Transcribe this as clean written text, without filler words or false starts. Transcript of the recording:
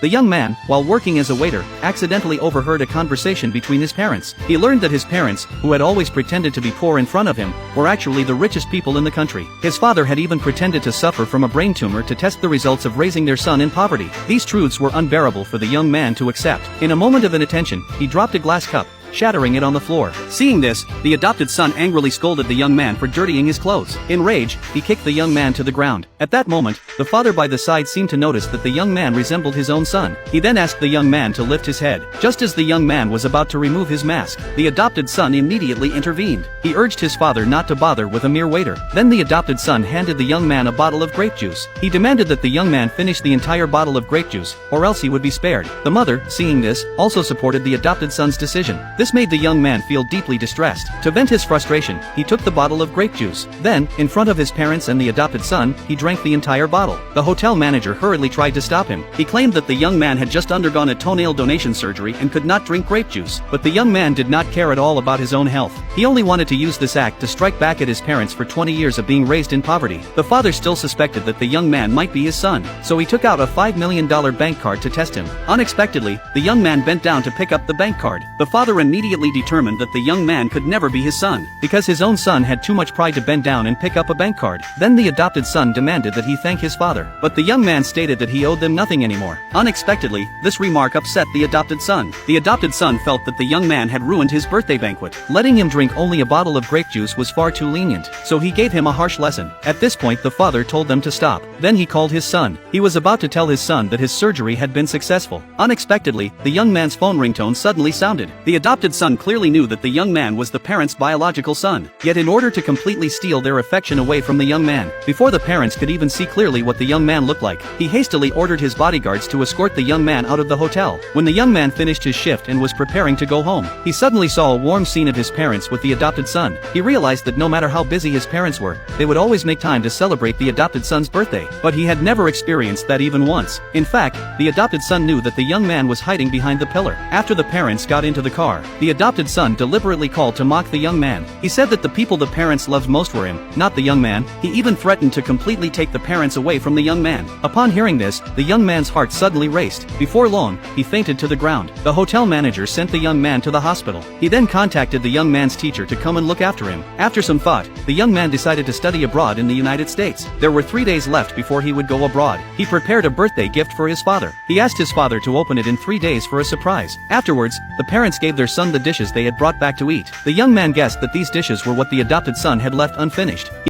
The young man, while working as a waiter, accidentally overheard a conversation between his parents. He learned that his parents, who had always pretended to be poor in front of him, were actually the richest people in the country. His father had even pretended to suffer from a brain tumor to test the results of raising their son in poverty. These truths were unbearable for the young man to accept. In a moment of inattention, he dropped a glass cup, shattering it on the floor. Seeing this, the adopted son angrily scolded the young man for dirtying his clothes. In rage, he kicked the young man to the ground. At that moment, the father by the side seemed to notice that the young man resembled his own son. He then asked the young man to lift his head. Just as the young man was about to remove his mask, the adopted son immediately intervened. He urged his father not to bother with a mere waiter. Then the adopted son handed the young man a bottle of grape juice. He demanded that the young man finish the entire bottle of grape juice, or else he would be spared. The mother, seeing this, also supported the adopted son's decision. This made the young man feel deeply distressed. To vent his frustration, he took the bottle of grape juice. Then, in front of his parents and the adopted son, he drank the entire bottle. The hotel manager hurriedly tried to stop him. He claimed that the young man had just undergone a toenail donation surgery and could not drink grape juice. But the young man did not care at all about his own health. He only wanted to use this act to strike back at his parents for 20 years of being raised in poverty. The father still suspected that the young man might be his son, so he took out a $5 million bank card to test him. Unexpectedly, the young man bent down to pick up the bank card. The father immediately determined that the young man could never be his son, because his own son had too much pride to bend down and pick up a bank card. Then the adopted son demanded that he thank his father, but the young man stated that he owed them nothing anymore. Unexpectedly, this remark upset the adopted son. The adopted son felt that the young man had ruined his birthday banquet. Letting him drink only a bottle of grape juice was far too lenient, so he gave him a harsh lesson. At this point, the father told them to stop. Then he called his son. He was about to tell his son that his surgery had been successful. Unexpectedly, the young man's phone ringtone suddenly sounded. The adopted son clearly knew that the young man was the parents' biological son. Yet in order to completely steal their affection away from the young man, before the parents could even see clearly what the young man looked like, he hastily ordered his bodyguards to escort the young man out of the hotel. When the young man finished his shift and was preparing to go home, he suddenly saw a warm scene of his parents with the adopted son. He realized that no matter how busy his parents were, they would always make time to celebrate the adopted son's birthday. But he had never experienced that even once. In fact, the adopted son knew that the young man was hiding behind the pillar. After the parents got into the car, the adopted son deliberately called to mock the young man. He said that the people the parents loved most were him, not the young man. He even threatened to completely take the parents away from the young man. Upon hearing this, the young man's heart suddenly raced. Before long, he fainted to the ground. The hotel manager sent the young man to the hospital. He then contacted the young man's teacher to come and look after him. After some thought, the young man decided to study abroad in the United States. There were 3 days left before he would go abroad. He prepared a birthday gift for his father. He asked his father to open it in 3 days for a surprise. Afterwards, the parents gave their son the dishes they had brought back to eat. The young man guessed that these dishes were what the adopted son had left unfinished.